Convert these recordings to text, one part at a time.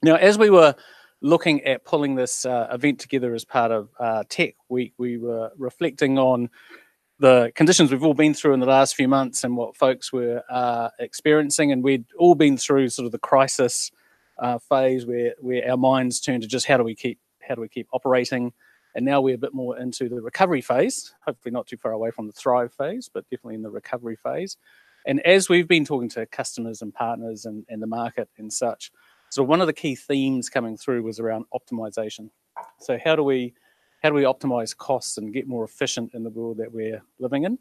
Now, as we were looking at pulling this event together as part of Tech Week, we were reflecting on the conditions we've all been through in the last few months and what folks were experiencing, and we'd all been through sort of the crisis phase where our minds turned to just how do we keep operating, and now we're a bit more into the recovery phase, hopefully not too far away from the thrive phase, but definitely in the recovery phase. And as we've been talking to customers and partners and the market and such, so one of the key themes coming through was around optimization. So how do we optimize costs and get more efficient in the world that we're living in?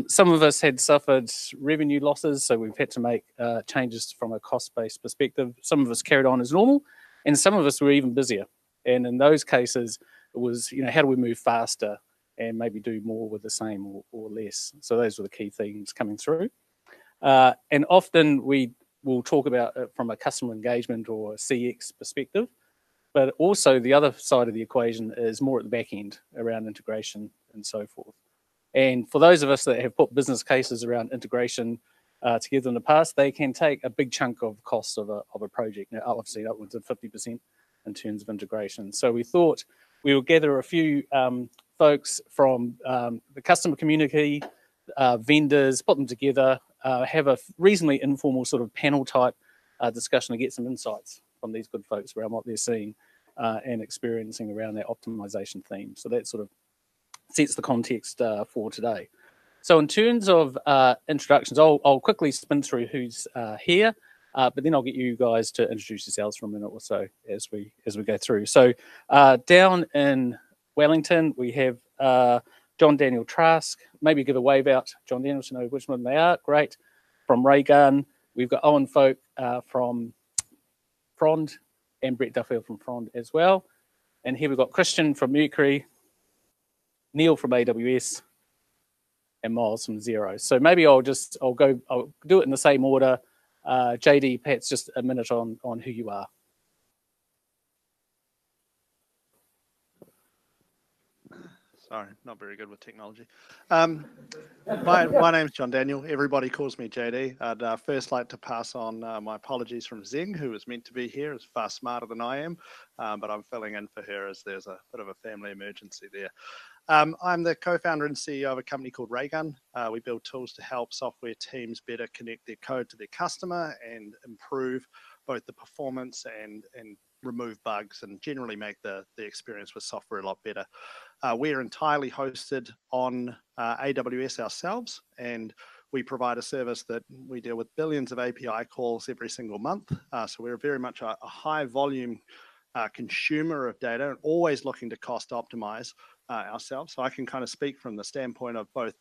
Some of us had suffered revenue losses, so we've had to make changes from a cost-based perspective. Some of us carried on as normal, and some of us were even busier. And in those cases, it was, how do we move faster and maybe do more with the same or less? So those were the key themes coming through. And often we will talk about it from a customer engagement or a CX perspective, but also the other side of the equation is more at the back end around integration and so forth. And for those of us that have put business cases around integration together in the past, they can take a big chunk of cost of a project. Now, obviously, upwards of 50% in terms of integration. So we thought we would gather a few folks from the customer community, vendors, put them together, have a reasonably informal sort of panel type discussion to get some insights from these good folks around what they're seeing and experiencing around their optimization theme. So that sort of sets the context for today. So in terms of introductions, I'll quickly spin through who's here, but then I'll get you guys to introduce yourselves for a minute or so as we go through. So down in Wellington, we have John Daniel Trask. Maybe give a wave out, John Daniel, to know which one they are. Great. From Raygun, we've got Owen Fowke from Fronde and Bret Duffield from Fronde as well. And here we've got Christian from Mercury, Neil from AWS, and Myles from XERO. So maybe I'll do it in the same order. JD, perhaps just a minute on who you are. Sorry, not very good with technology. My name's John Daniel. Everybody calls me JD. I'd first like to pass on my apologies from Zeng, who was meant to be here, is far smarter than I am, but I'm filling in for her as there's a bit of a family emergency there. I'm the co-founder and CEO of a company called Raygun. We build tools to help software teams better connect their code to their customer and improve both the performance and remove bugs and generally make the experience with software a lot better. We're entirely hosted on AWS ourselves, and we provide a service that we deal with billions of API calls every single month. So we're very much a high volume consumer of data and always looking to cost optimize ourselves. So I can kind of speak from the standpoint of both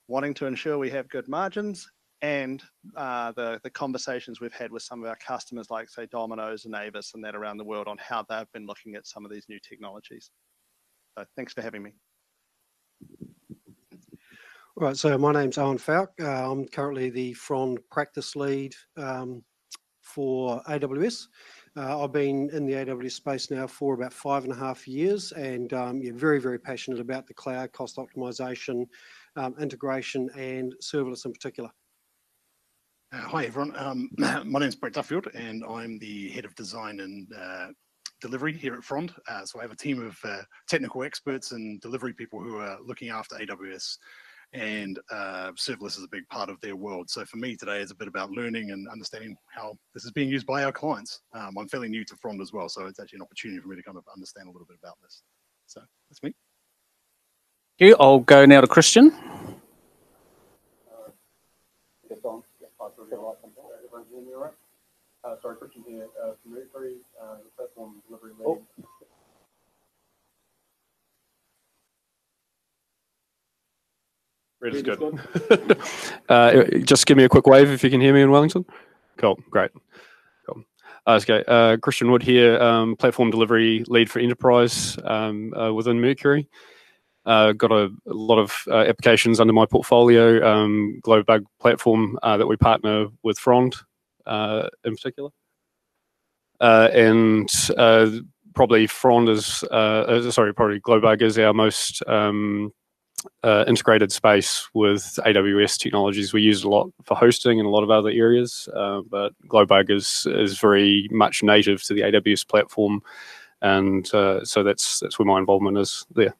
wanting to ensure we have good margins and the conversations we've had with some of our customers, like say Domino's and Avis and that around the world, on how they've been looking at some of these new technologies. So thanks for having me. All right, so my name's Owen Fowke. I'm currently the Fronde practice lead for AWS. I've been in the AWS space now for about 5.5 years, and yeah, very, very passionate about the cloud, cost optimization, integration, and serverless in particular. Hi everyone, my name is Bret Duffield and I'm the head of design and delivery here at Fronde. So I have a team of technical experts and delivery people who are looking after AWS, and serverless is a big part of their world. So for me today is a bit about learning and understanding how this is being used by our clients. I'm fairly new to Fronde as well, so it's actually an opportunity for me to kind of understand a little bit about this. So that's me. Thank you. I'll go now to Christian. Sorry, Christian here from Mercury, the platform delivery lead. Red is good. Just give me a quick wave if you can hear me in Wellington. Cool, great. Cool. Okay, Christian Wood here, platform delivery lead for enterprise within Mercury. Got a lot of applications under my portfolio, Globebug platform that we partner with Fronde in particular. And probably Fronde is, probably Globebug is our most integrated space with AWS technologies. We use it a lot for hosting and a lot of other areas, but Glowbug is very much native to the AWS platform, and so that's where my involvement is there.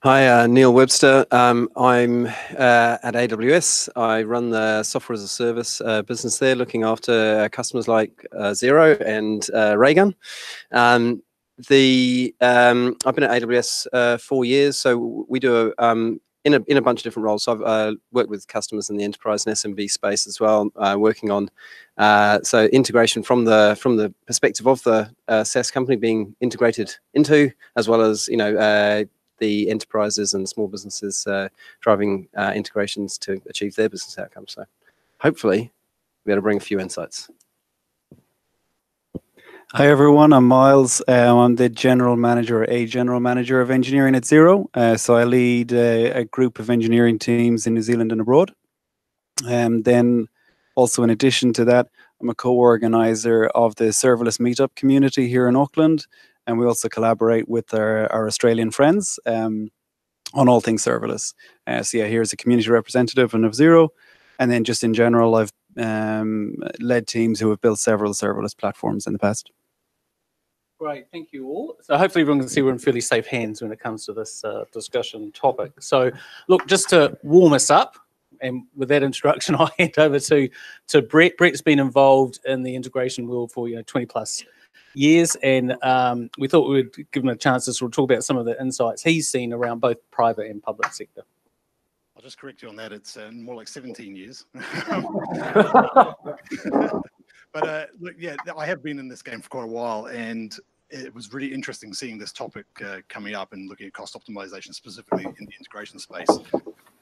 Hi, Neil Webster. I'm at AWS. I run the software as a service business there, looking after customers like XERO and Raygun. I've been at AWS 4 years, so we do in a bunch of different roles. So I've worked with customers in the enterprise and SMB space as well, working on so integration from the perspective of the SaaS company being integrated into, as well as the enterprises and small businesses driving integrations to achieve their business outcomes. So hopefully we're able to bring a few insights. Hi everyone, I'm Myles. I'm the general manager of engineering at XERO. So I lead a group of engineering teams in New Zealand and abroad. Then also in addition to that, I'm a co-organizer of the Serverless Meetup community here in Auckland. And we also collaborate with our Australian friends on all things serverless. So yeah, here's a community representative of XERO. And then just in general, I've led teams who have built several serverless platforms in the past. Great, thank you all. So hopefully everyone can see we're in fairly safe hands when it comes to this discussion topic. So look, just to warm us up, and with that introduction, I'll hand over to Bret. Bret's been involved in the integration world for 20+ years, and we thought we would give him a chance to sort of talk about some of the insights he's seen around both private and public sector. I'll just correct you on that. It's more like 17 years. But look, yeah, I have been in this game for quite a while, and it was really interesting seeing this topic coming up and looking at cost optimization specifically in the integration space.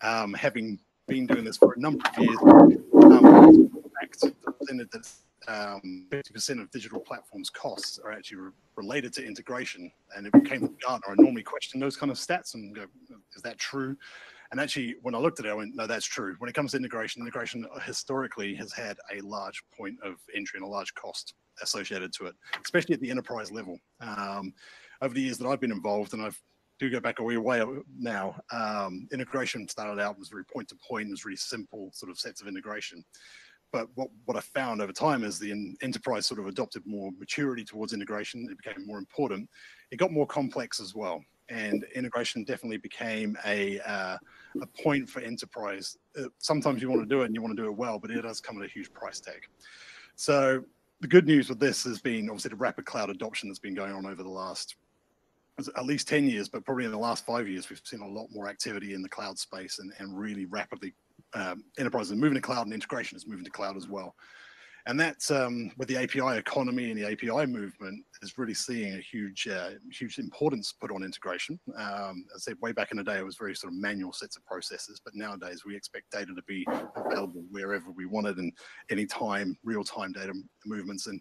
Having been doing this for a number of years, that 50% of digital platforms costs are actually related to integration, and it came from Gartner. I normally question those kind of stats and go, is that true? And actually, when I looked at it, I went, no, that's true. When it comes to integration historically has had a large point of entry and a large cost associated to it, especially at the enterprise level. Over the years that I've been involved, and I do go back a wee way now, integration started out was very point to point, it was really simple sort of sets of integration. But what I found over time is the enterprise sort of adopted more maturity towards integration. It became more important. It got more complex as well. And integration definitely became a point for enterprise. Sometimes you want to do it and you want to do it well, but it does come at a huge price tag. So the good news with this has been obviously the rapid cloud adoption that's been going on over the last at least 10 years, but probably in the last 5 years, we've seen a lot more activity in the cloud space and really rapidly enterprises are moving to cloud, and integration is moving to cloud as well. And that's with the API economy and the API movement is really seeing a huge importance put on integration. As I said, way back in the day, it was very sort of manual sets of processes, but nowadays we expect data to be available wherever we want it and anytime, real-time data movements. And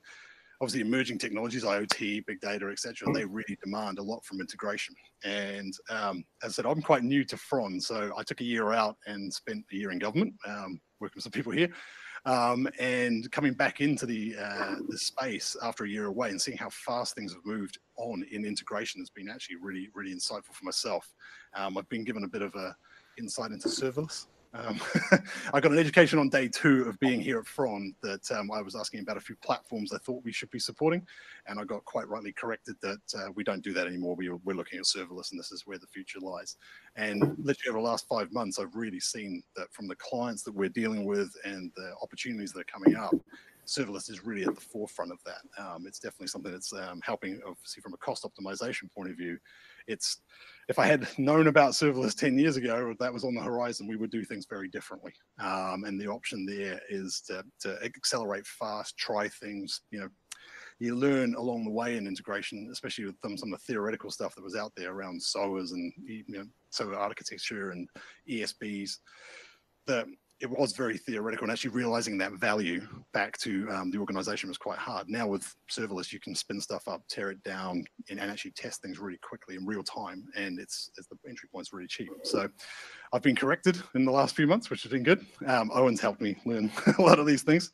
obviously emerging technologies, IoT, big data, etc., they really demand a lot from integration. And as I said, I'm quite new to Fronde, so I took a year out and spent a year in government, working with some people here. And coming back into the space after a year away and seeing how fast things have moved on in integration has been actually really, really insightful for myself. I've been given a bit of a insight into serverless. I got an education on day 2 of being here at Fronde that I was asking about a few platforms I thought we should be supporting, and I got quite rightly corrected that we don't do that anymore. We're looking at serverless, and this is where the future lies. And literally over the last 5 months, I've really seen that from the clients that we're dealing with and the opportunities that are coming up, serverless is really at the forefront of that. It's definitely something that's helping, obviously, from a cost optimization point of view. If I had known about serverless 10 years ago, that was on the horizon, we would do things very differently. And the option there is to accelerate fast, try things. You learn along the way in integration, especially with some of the theoretical stuff that was out there around SOAs and SOA architecture and ESBs. It was very theoretical, and actually realizing that value back to the organization was quite hard. Now with serverless, you can spin stuff up, tear it down, and actually test things really quickly in real time, and the entry point's really cheap. So I've been corrected in the last few months, which has been good. Owen's helped me learn a lot of these things.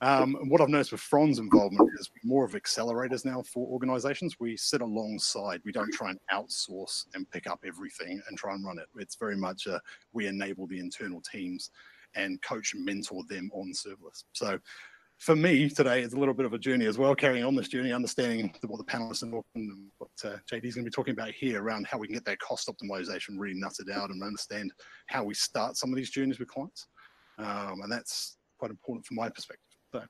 What I've noticed with Fronde's involvement is more of accelerators now for organizations. We sit alongside, we don't try and outsource and pick up everything and try and run it. It's very much we enable the internal teams and coach and mentor them on serverless. So for me today, it's a little bit of a journey as well, carrying on this journey, understanding what the panelists and what JD's going to be talking about here around how we can get that cost optimization really nutted out and understand how we start some of these journeys with clients. And that's quite important from my perspective. So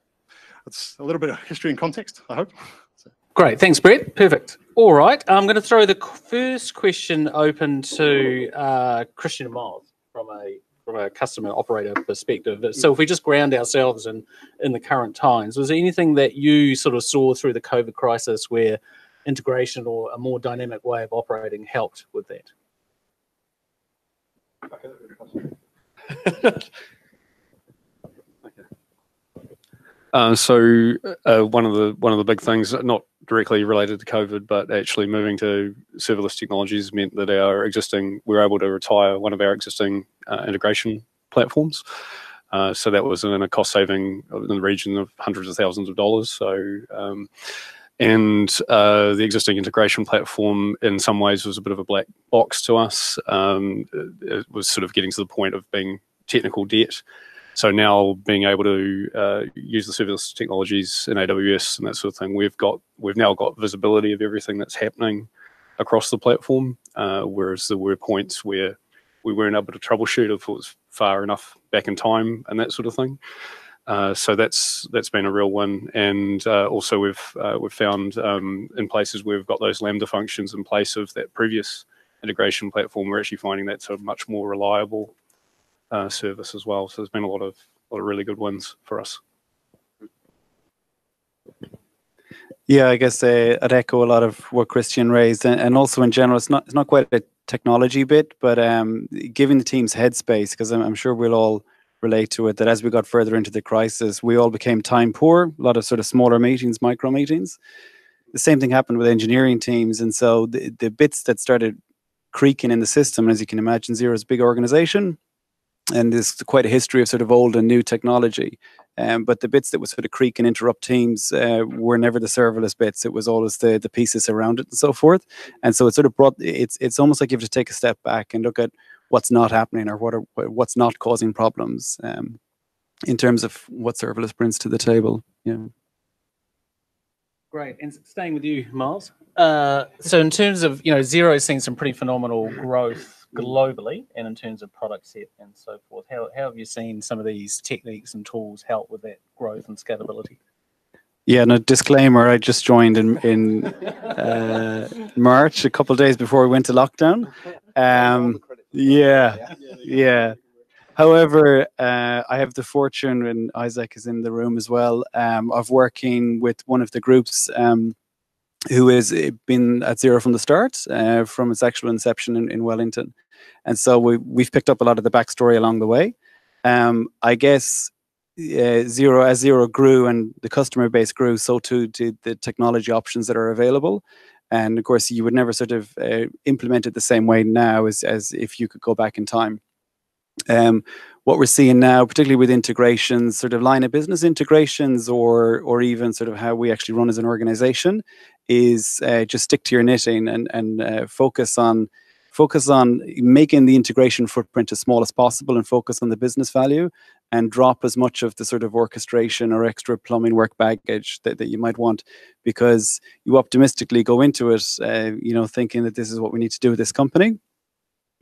that's a little bit of history and context, I hope. So. Great, thanks, Bret. Perfect. All right, I'm going to throw the first question open to Christian and Myles from a customer operator perspective. So if we just ground ourselves in the current times, was there anything that you sort of saw through the COVID crisis where integration or a more dynamic way of operating helped with that? So one of the big things, not directly related to COVID, but actually moving to serverless technologies meant that we're able to retire one of our existing integration platforms. So that was in a cost saving in the region of hundreds of thousands of dollars. So the existing integration platform in some ways was a bit of a black box to us. It was sort of getting to the point of being technical debt. So now being able to use the serverless technologies in AWS and that sort of thing, we've now got visibility of everything that's happening across the platform, whereas there were points where we weren't able to troubleshoot if it was far enough back in time and that sort of thing. So that's been a real win. And also we've found in places where we've got those Lambda functions in place of that previous integration platform, we're actually finding that's a much more reliable service as well. So there's been a lot of really good wins for us. Yeah, I guess I'd echo a lot of what Christian raised, and also in general, it's not quite a technology bit, but giving the teams headspace, because I'm sure we'll all relate to it, that as we got further into the crisis, we all became time poor, a lot of sort of smaller meetings, micro meetings. The same thing happened with engineering teams, and so the bits that started creaking in the system, as you can imagine, Xero is a big organization, and there's quite a history of sort of old and new technology. But the bits that would sort of creak and interrupt teams were never the serverless bits. It was always the pieces around it and so forth. And so it sort of it's almost like you have to take a step back and look at what's not happening or what's not causing problems in terms of what serverless brings to the table. Yeah. Great. And staying with you, Myles. So in terms of, Xero's seen some pretty phenomenal growth globally and in terms of product set and so forth. How have you seen some of these techniques and tools help with that growth and scalability? Yeah, no, disclaimer, I just joined in March, a couple of days before we went to lockdown. Yeah. However, I have the fortune, and Isaac is in the room as well, of working with one of the groups who has been at Xero from the start, from its actual inception in Wellington. And so we've picked up a lot of the backstory along the way. I guess as Xero grew and the customer base grew, so too did the technology options that are available. And of course, you would never sort of implement it the same way now as if you could go back in time. What we're seeing now, particularly with integrations, sort of line of business integrations, or even sort of how we actually run as an organization, is just stick to your knitting and focus on making the integration footprint as small as possible and focus on the business value, and drop as much of the sort of orchestration or extra plumbing work baggage that you might want, because you optimistically go into it, thinking that this is what we need to do with this company.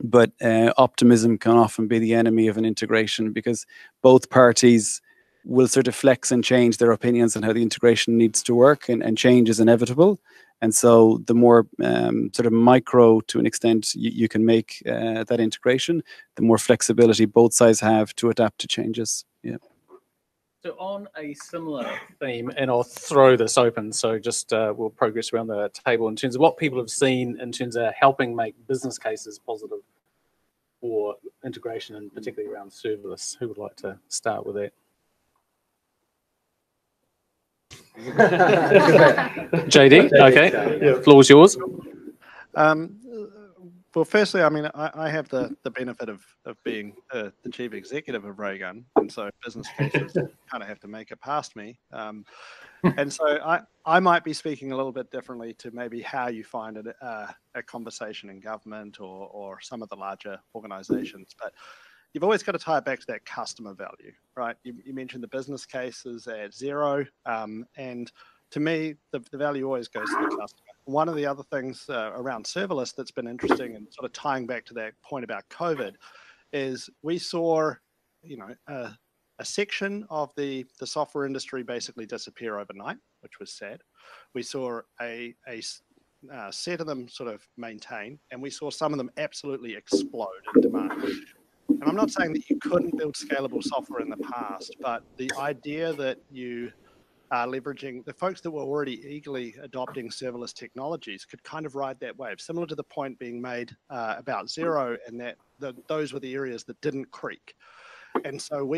But optimism can often be the enemy of an integration, because both parties will sort of flex and change their opinions on how the integration needs to work, and change is inevitable. And so the more sort of micro, to an extent, you can make that integration, the more flexibility both sides have to adapt to changes. Yeah. So on a similar theme, and I'll throw this open, so just we'll progress around the table in terms of what people have seen in terms of helping make business cases positive for integration, and particularly around serverless. Who would like to start with that? JD, okay, floor's yours. Well, firstly, I mean, I have the benefit of being the chief executive of Raygun, and so business cases kind of have to make it past me. And so I might be speaking a little bit differently to maybe how you find it a conversation in government or some of the larger organizations, but you've always got to tie it back to that customer value, right? You mentioned the business cases at Xero, and to me, the value always goes to the customer. One of the other things around serverless that's been interesting and sort of tying back to that point about COVID is we saw, you know, a section of the software industry basically disappear overnight, which was sad. We saw a set of them sort of maintain, and we saw some of them absolutely explode in demand. And I'm not saying that you couldn't build scalable software in the past, but the idea that you are leveraging the folks that were already eagerly adopting serverless technologies could kind of ride that wave, similar to the point being made about Xero, and that those were the areas that didn't creak. And so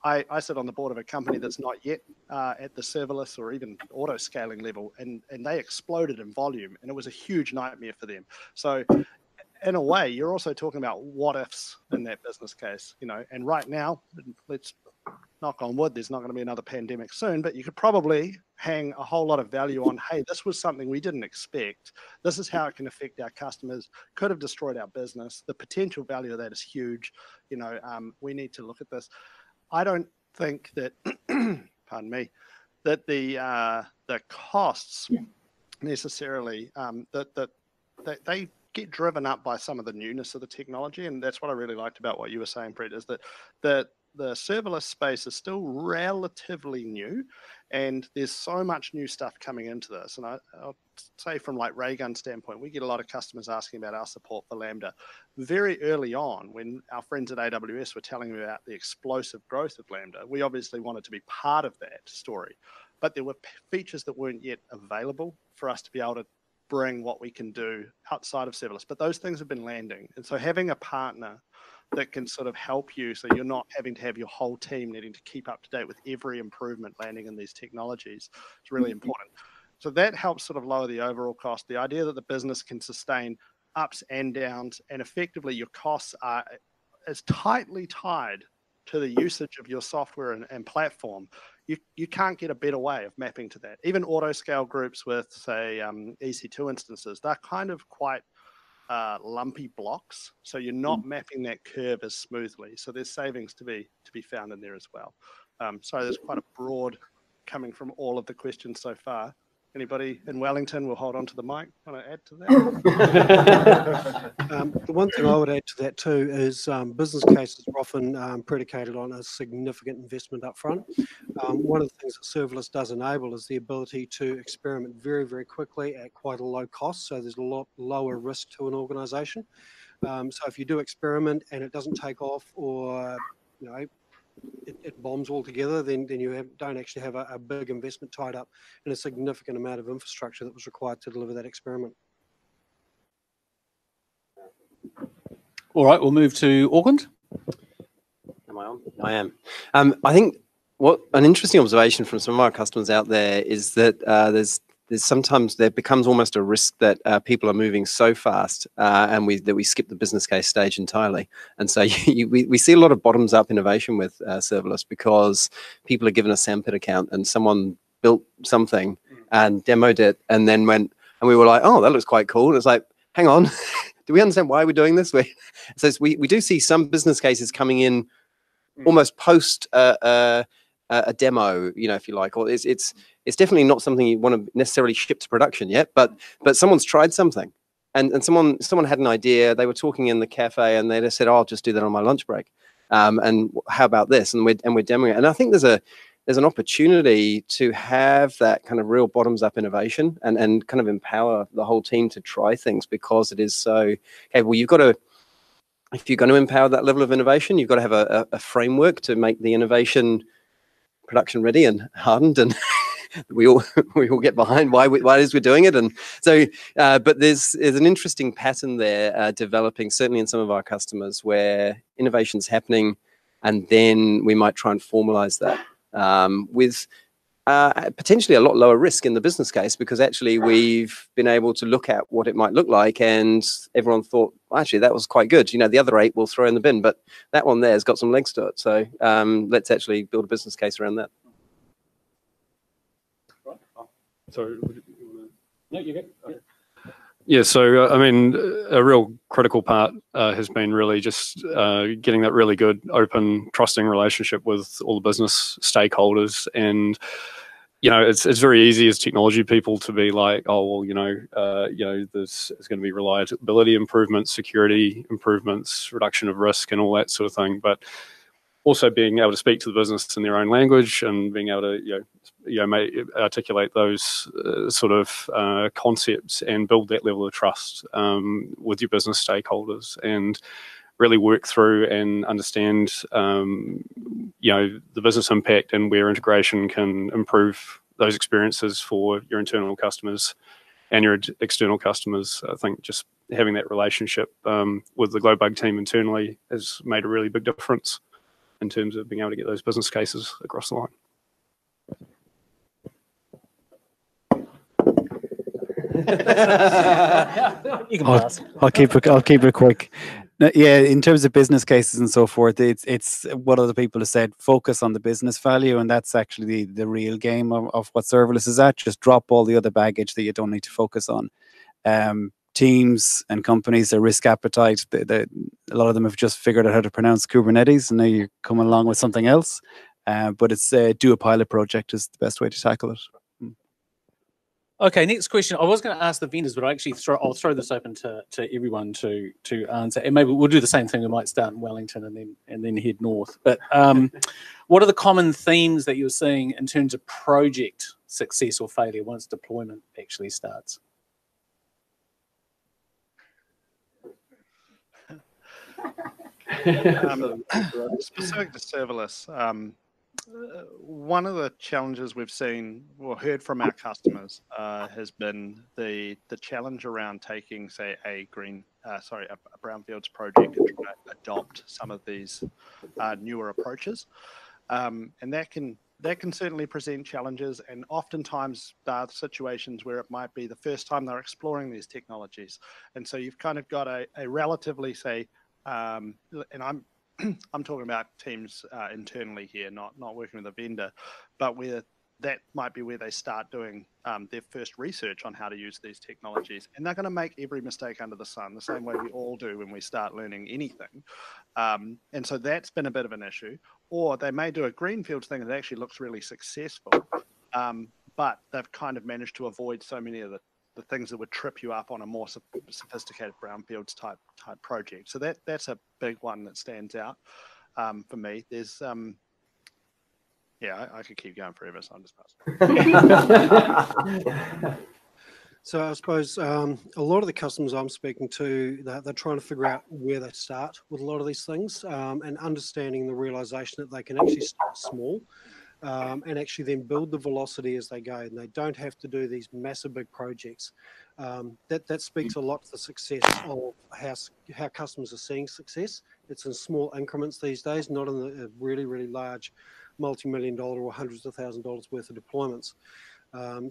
I sit on the board of a company that's not yet at the serverless or even auto scaling level, and they exploded in volume, and it was a huge nightmare for them. So in a way, you're also talking about what ifs in that business case, you know, and right now, let's knock on wood, there's not going to be another pandemic soon, but you could probably hang a whole lot of value on, hey, this was something we didn't expect. This is how it can affect our customers, could have destroyed our business. The potential value of that is huge. You know, we need to look at this. I don't think that, pardon me, that the costs necessarily, that they get driven up by some of the newness of the technology. And that's what I really liked about what you were saying, Bret, is that the serverless space is still relatively new, and there's so much new stuff coming into this. And I'll say from like Raygun standpoint, we get a lot of customers asking about our support for Lambda. Very early on, when our friends at AWS were telling me about the explosive growth of Lambda, we obviously wanted to be part of that story, but there were features that weren't yet available for us to be able to bring what we can do outside of serverless. But those things have been landing. And so having a partner that can sort of help you, so you're not having to have your whole team needing to keep up to date with every improvement landing in these technologies, is really important. So that helps sort of lower the overall cost. The idea that the business can sustain ups and downs, and effectively your costs are as ticely tied to the usage of your software and platform. You can't get a better way of mapping to that. Even auto scale groups with, say, EC2 instances, they're kind of quite lumpy blocks, so you're not mapping that curve as smoothly. So there's savings to be found in there as well. Sorry, there's quite a broad coming from all of the questions so far. Anybody in Wellington will hold on to the mic. Want to add to that? The one thing I would add to that too is business cases are often predicated on a significant investment up front. One of the things that serverless does enable is the ability to experiment very, very quickly at quite a low cost. So there's a lot lower risk to an organization. So if you do experiment and it doesn't take off, or you know, it bombs altogether, then you don't actually have a big investment tied up in a significant amount of infrastructure that was required to deliver that experiment. All right, we'll move to Auckland. Am I on? I am. I think what an interesting observation from some of our customers out there is that there's sometimes there becomes almost a risk that people are moving so fast and that we skip the business case stage entirely. And so we see a lot of bottoms up innovation with serverless, because people are given a sandpit account and someone built something and demoed it and then went, and we were like, oh, that looks quite cool. And it's like, hang on, do we understand why we're doing this? So we do see some business cases coming in almost post a demo, you know, if you like, or it's definitely not something you want to necessarily ship to production yet, but someone's tried something, and someone had an idea. They were talking in the cafe, and they just said, "Oh, I'll just do that on my lunch break." And how about this? And we're demoing it. And I think there's an opportunity to have that kind of real bottoms up innovation and kind of empower the whole team to try things, because it is so. Okay, well, you've got to. If you're going to empower that level of innovation, you've got to have a framework to make the innovation production ready and hardened, and we all get behind why it is we're doing it. And so, but there's an interesting pattern there developing, certainly in some of our customers, where innovation's happening, and then we might try and formalize that with Potentially a lot lower risk in the business case, because actually we've been able to look at what it might look like, and everyone thought, well, actually that was quite good. You know, the other 8 we'll throw in the bin, but that one there has got some legs to it. So let's actually build a business case around that. Sorry. No, you're good. Okay. Yeah, so I mean, a real critical part has been really just getting that really good, open, trusting relationship with all the business stakeholders. And you know, it's very easy as technology people to be like, oh well, you know, this is going to be reliability improvements, security improvements, reduction of risk, and all that sort of thing. But also being able to speak to the business in their own language and being able to articulate those sort of concepts and build that level of trust with your business stakeholders, and really work through and understand you know, the business impact and where integration can improve those experiences for your internal customers and your external customers. I think just having that relationship with the Glowbug team internally has made a really big difference in terms of being able to get those business cases across the line. You can pass. I'll keep it quick. Yeah, in terms of business cases and so forth, it's what other people have said. Focus on the business value, and that's actually the real game of what serverless is at. Just drop all the other baggage that you don't need to focus on. Teams and companies, their risk appetite, a lot of them have just figured out how to pronounce Kubernetes, and now you're coming along with something else. But it's do a pilot project is the best way to tackle it. Okay, next question. I was going to ask the vendors, but I'll throw this open to everyone to answer, and maybe we'll do the same thing. We might start in Wellington and then head north. But what are the common themes that you're seeing in terms of project success or failure once deployment actually starts? Specific to serverless, one of the challenges we've seen or heard from our customers has been the challenge around taking, say, a brownfields project and trying to adopt some of these newer approaches, and that can certainly present challenges. And oftentimes there are situations where it might be the first time they're exploring these technologies, and so you've kind of got a relatively, say, and I'm talking about teams internally here, not working with a vendor, but where that might be where they start doing their first research on how to use these technologies. And they're going to make every mistake under the sun, the same way we all do when we start learning anything. And so that's been a bit of an issue. Or they may do a greenfield thing that actually looks really successful, but they've kind of managed to avoid so many of the things that would trip you up on a more sophisticated brownfields type project. So that's a big one that stands out for me. There's yeah, I could keep going forever, so I'm just passing. So I suppose a lot of the customers I'm speaking to, they're trying to figure out where they start with a lot of these things, and understanding the realization that they can actually start small. And actually then build the velocity as they go, and they don't have to do these massive big projects. That speaks a lot to the success of how customers are seeing success. It's in small increments these days, not in the really, really large multi-million-dollar or hundreds of $1,000s worth of deployments.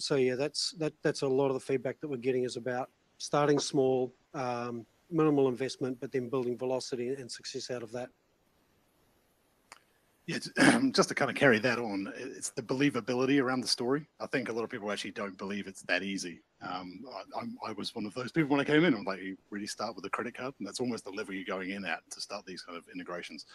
So yeah, that's a lot of the feedback that we're getting is about starting small, minimal investment, but then building velocity and success out of that. Yeah, just to kind of carry that on, it's the believability around the story. I think a lot of people actually don't believe it's that easy. I was one of those people when I came in. I'm like, you really start with a credit card, and that's almost the level you're going in at to start these kind of integrations.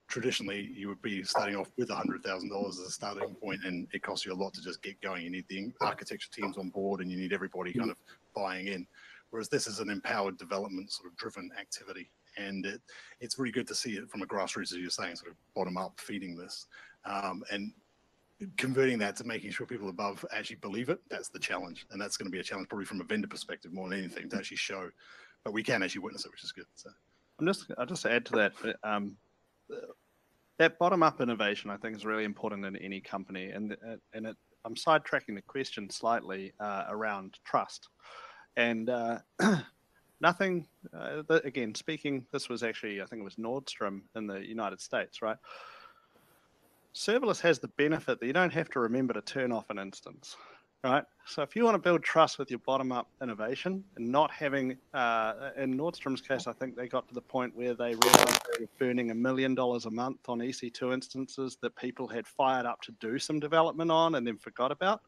Traditionally, you would be starting off with $100,000 as a starting point, and it costs you a lot to just get going. You need the architecture teams on board, and you need everybody kind of buying in. Whereas this is an empowered development sort of driven activity. And it's really good to see it from a grassroots, as you're saying, sort of bottom up feeding this, and converting that to making sure people above actually believe it. That's the challenge, and that's going to be a challenge probably from a vendor perspective more than anything to actually show, but we can actually witness it, which is good. So I'll just add to that. That bottom up innovation, I think, is really important in any company, and I'm sidetracking the question slightly around trust, and nothing, again, speaking, this was actually, I think it was Nordstrom in the United States, right? serverless has the benefit that you don't have to remember to turn off an instance, right? So if you want to build trust with your bottom-up innovation and not having, in Nordstrom's case, I think they got to the point where they realized they were burning $1 million a month on EC2 instances that people had fired up to do some development on and then forgot about.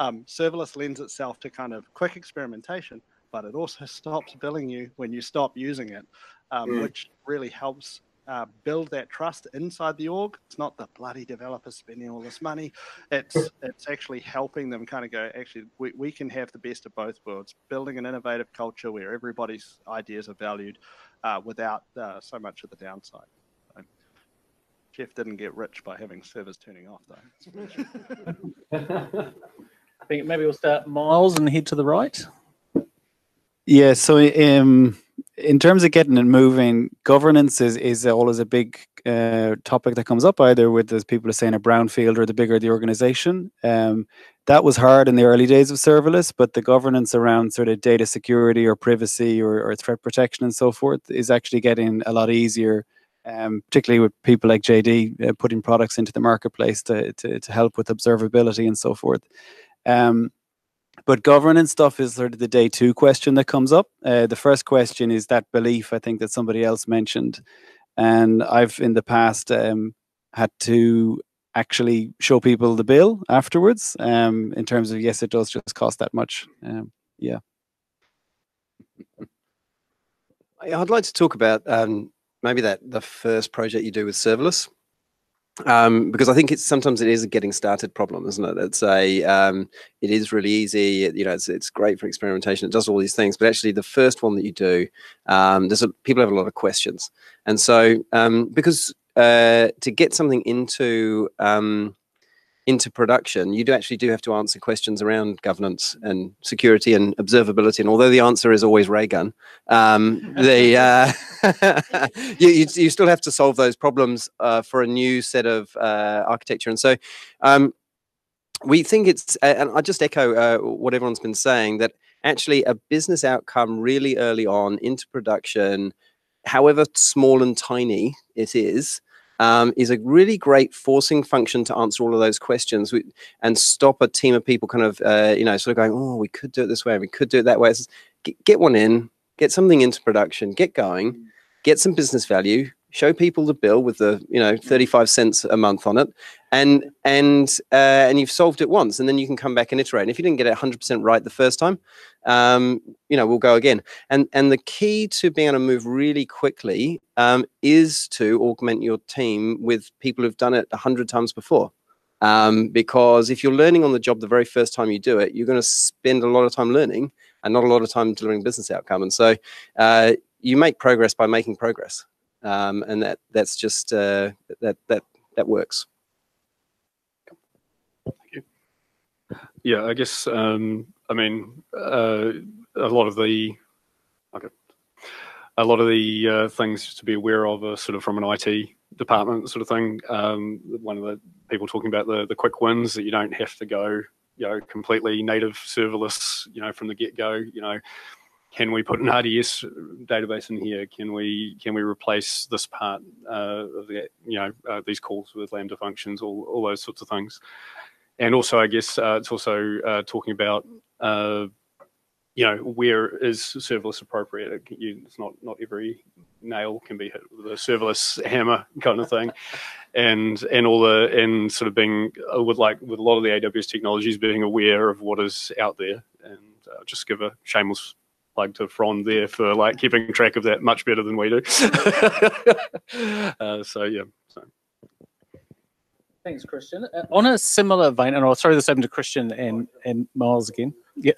Serverless lends itself to kind of quick experimentation, but it also stops billing you when you stop using it, which really helps build that trust inside the org. It's not the bloody developers spending all this money. It's actually helping them kind of go, actually, we can have the best of both worlds, building an innovative culture where everybody's ideas are valued without so much of the downside. So, Jeff didn't get rich by having servers turning off, though. I think maybe we'll start Myles and head to the right. Yeah, so in terms of getting it moving, governance is always a big topic that comes up, either with, as people are saying, a brownfield or the bigger the organization. That was hard in the early days of serverless, but the governance around sort of data security or privacy or threat protection and so forth is actually getting a lot easier, particularly with people like JD putting products into the marketplace to help with observability and so forth. But governance stuff is sort of the day two question that comes up. The first question is that belief, I think, that somebody else mentioned. And I've in the past had to actually show people the bill afterwards in terms of, yes, it does just cost that much. Yeah. I'd like to talk about maybe the first project you do with serverless. Because I think sometimes it is a getting started problem, isn't it? It's it is really easy. It's great for experimentation. It does all these things, but actually the first one that you do, people have a lot of questions, and so because to get something into production, you actually have to answer questions around governance and security and observability. And although the answer is always Raygun, you still have to solve those problems for a new set of architecture. And so we think it's, and I just echo what everyone's been saying, that actually a business outcome really early on into production, however small and tiny it is a really great forcing function to answer all of those questions and stop a team of people kind of, sort of going, oh, we could do it this way, we could do it that way. It's get one in, get something into production, get going, get some business value, show people the bill with the 35 cents a month on it, and you've solved it once, and then you can come back and iterate. And if you didn't get it 100% right the first time, we'll go again. And the key to being able to move really quickly is to augment your team with people who've done it 100 times before. Because if you're learning on the job the very first time you do it, you're going to spend a lot of time learning and not a lot of time delivering business outcome. And so you make progress by making progress. And that's just that works. Thank you. Yeah, I guess I mean a lot of the things to be aware of are sort of from an IT department sort of thing. One of the people talking about the quick wins, that you don't have to go completely native serverless from the get-go. Can we put an RDS database in here? Can we replace this part of these calls with Lambda functions, all those sorts of things. And also, I guess it's also talking about where is serverless appropriate. It's not every nail can be hit with a serverless hammer kind of thing, and sort of being with a lot of the AWS technologies, being aware of what is out there, and just give a shameless plug to Fronde there for keeping track of that much better than we do. So yeah. Thanks, Christian. On a similar vein, and I'll throw this open to Christian and Myles again. Yeah.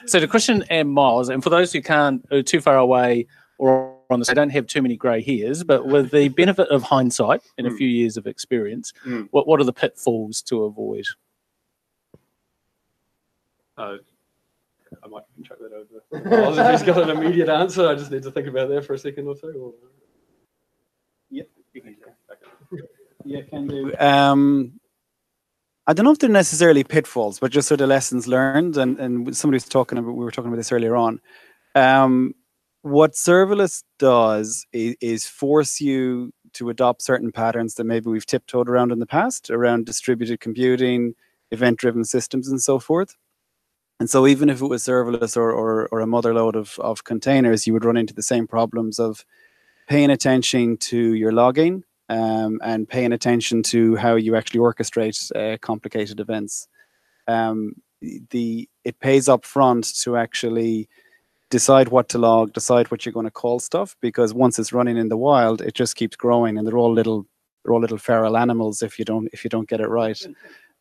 So to Christian and Myles, and for those who can't, are too far away or on this, I don't have too many grey hairs, but with the benefit of hindsight and a few years of experience, what are the pitfalls to avoid? I might chuck that over. Myles, if he's got an immediate answer, I just need to think about that for a second or two. Or... Yep. Okay. Yeah, can do. I don't know if they're necessarily pitfalls, but just sort of lessons learned. And somebody was talking about, we were talking about this earlier on. What serverless does is force you to adopt certain patterns that maybe we've tiptoed around in the past, around distributed computing, event-driven systems, and so forth. And so even if it was serverless or a mother load of containers, you would run into the same problems of paying attention to your logging and paying attention to how you actually orchestrate complicated events. It pays up front to actually decide what to log, decide what you're going to call stuff, because once it's running in the wild, it just keeps growing, and they're all little feral animals if you don't get it right.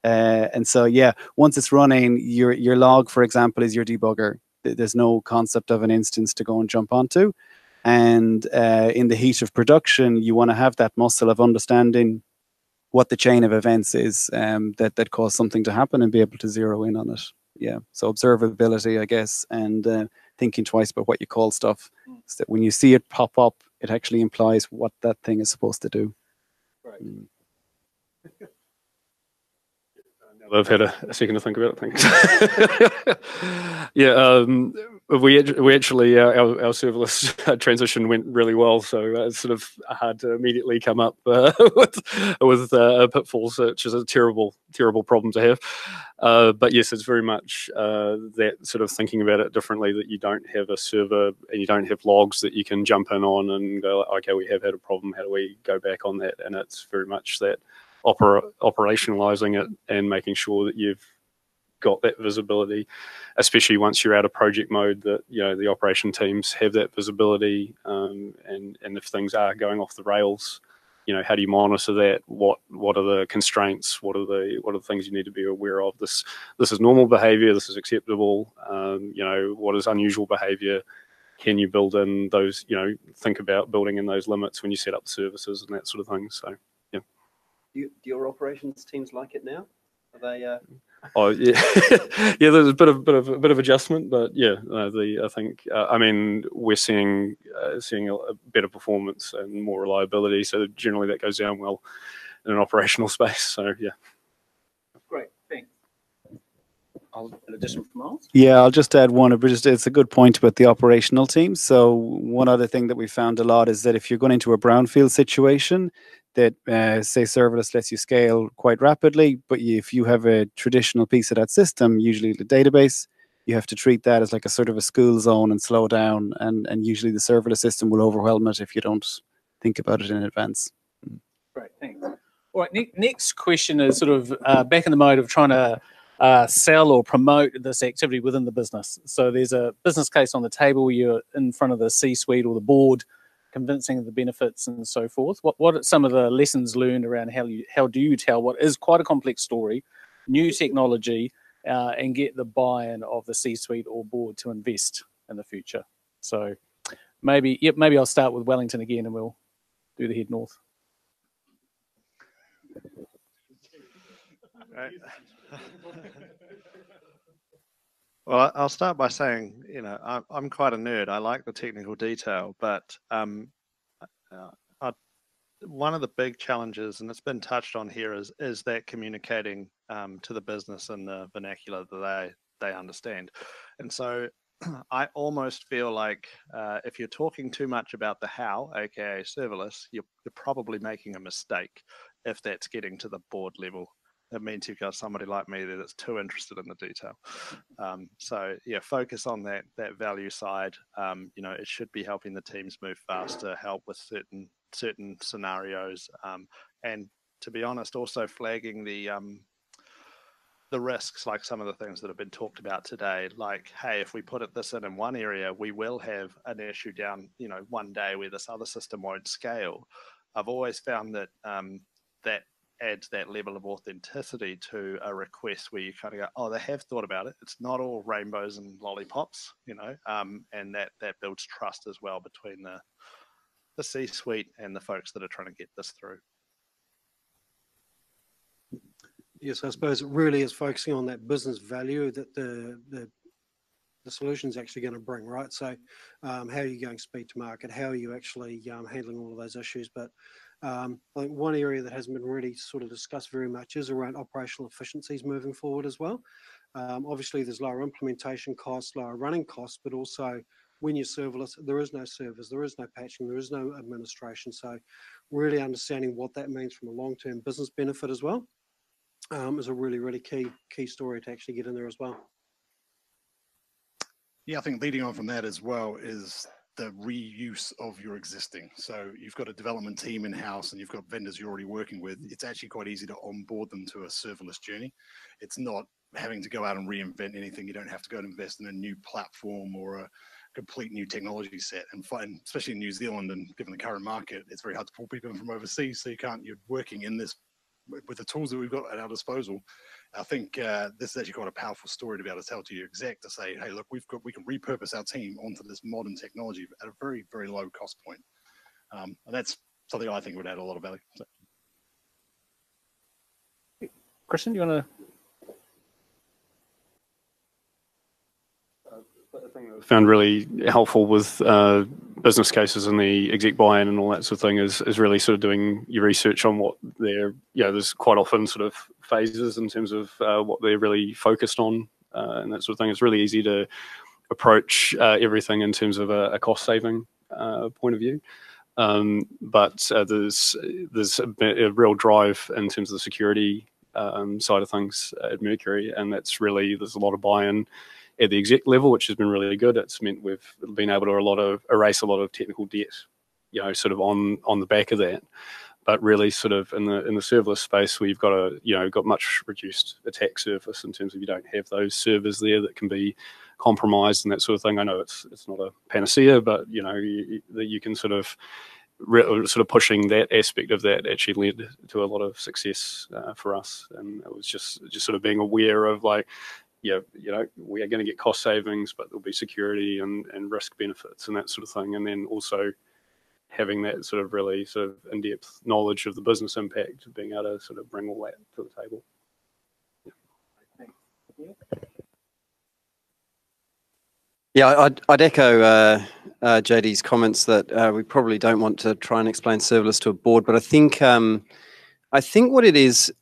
And so, yeah, once it's running, your log, for example, is your debugger. There's no concept of an instance to go and jump onto. And in the heat of production, you want to have that muscle of understanding what the chain of events is that cause something to happen and be able to zero in on it. Yeah, so observability, I guess, and thinking twice about what you call stuff, so that when you see it pop up, it actually implies what that thing is supposed to do. Right. I've had a second to think about it. Thanks. Yeah, we actually our serverless transition went really well, so it's sort of hard to immediately come up with pitfalls, which is a terrible problem to have. But yes, it's very much that sort of thinking about it differently, that you don't have a server and you don't have logs that you can jump in on and go, okay, we have had a problem, how do we go back on that? And it's very much that operationalizing it and making sure that you've got that visibility, especially once you're out of project mode, that the operation teams have that visibility, and if things are going off the rails, how do you monitor that? What are the constraints? What are the things you need to be aware of? This is normal behavior, this is acceptable. What is unusual behavior? Can you build in those, think about building in those limits when you set up services and that sort of thing. So Do your operations teams like it now? Are they? Oh yeah, yeah. There's a bit of adjustment, but yeah, I think I mean we're seeing a better performance and more reliability. So generally that goes down well in an operational space. So yeah. Great, thanks. An addition from Myles? Yeah, I'll just add one. It's a good point about the operational team. So one other thing that we found a lot is that if you're going into a brownfield situation, that say serverless lets you scale quite rapidly, but if you have a traditional piece of that system, usually the database, you have to treat that as like a sort of a school zone and slow down, and usually the serverless system will overwhelm it if you don't think about it in advance. Great, thanks. All right, next question is sort of back in the mode of trying to sell or promote this activity within the business. So there's a business case on the table, you're in front of the C-suite or the board, convincing of the benefits and so forth. What are some of the lessons learned around how do you tell what is quite a complex story, new technology, and get the buy-in of the C-suite or board to invest in the future? So maybe I'll start with Wellington again, and we'll do the head north. Right. Well, I'll start by saying, I'm quite a nerd. I like the technical detail, but one of the big challenges, and it's been touched on here, is that communicating to the business in the vernacular that they understand. And so I almost feel like if you're talking too much about the how, aka serverless, you're probably making a mistake if that's getting to the board level. It means you've got somebody like me that's too interested in the detail. So yeah, focus on that value side. It should be helping the teams move faster, help with certain scenarios, and to be honest, also flagging the risks, like some of the things that have been talked about today. Like, hey, if we put this in one area, we will have an issue down, one day where this other system won't scale. I've always found that that adds that level of authenticity to a request where you kind of go, oh, they have thought about it. It's not all rainbows and lollipops, and that builds trust as well between the C-suite and the folks that are trying to get this through. Yes, I suppose it really is focusing on that business value that the solution is actually going to bring, right? So how are you going speed to market? How are you actually handling all of those issues? But I think one area that hasn't been really sort of discussed very much is around operational efficiencies moving forward as well. Obviously, there's lower implementation costs, lower running costs, but also when you're serverless, there is no servers, there is no patching, there is no administration. So really understanding what that means from a long-term business benefit as well is a really, really key story to actually get in there as well. Yeah, I think leading on from that as well is the reuse of your existing. So you've got a development team in-house and you've got vendors you're already working with. It's actually quite easy to onboard them to a serverless journey. It's not having to go out and reinvent anything. You don't have to go and invest in a new platform or a complete new technology set. And especially in New Zealand, and given the current market, it's very hard to pull people in from overseas. So you're working in this with the tools that we've got at our disposal. I think this is actually quite a powerful story to be able to tell to your exec to say, hey, look, we can repurpose our team onto this modern technology at a very, very low cost point. And that's something I think would add a lot of value. So. Christian, do you want to? The thing that I found really helpful with business cases and the exec buy-in and all that sort of thing is really sort of doing your research on what they're, there's quite often sort of phases in terms of what they're really focused on and that sort of thing. It's really easy to approach everything in terms of a cost-saving point of view. But there's a real drive in terms of the security side of things at Mercury, and that's really, there's a lot of buy-in at the exec level, which has been really good. It's meant we've been able to erase a lot of technical debt, sort of on the back of that. But really, sort of in the serverless space, where you've got much reduced attack surface in terms of you don't have those servers there that can be compromised and that sort of thing. I know it's not a panacea, but you can sort of pushing that aspect of that actually led to a lot of success for us. And it was just sort of being aware of like, we are going to get cost savings, but there'll be security and risk benefits and that sort of thing. And then also having that sort of really sort of in-depth knowledge of the business impact, being able to sort of bring all that to the table. Yeah, I'd echo JD's comments that we probably don't want to try and explain serverless to a board, but I think what it is,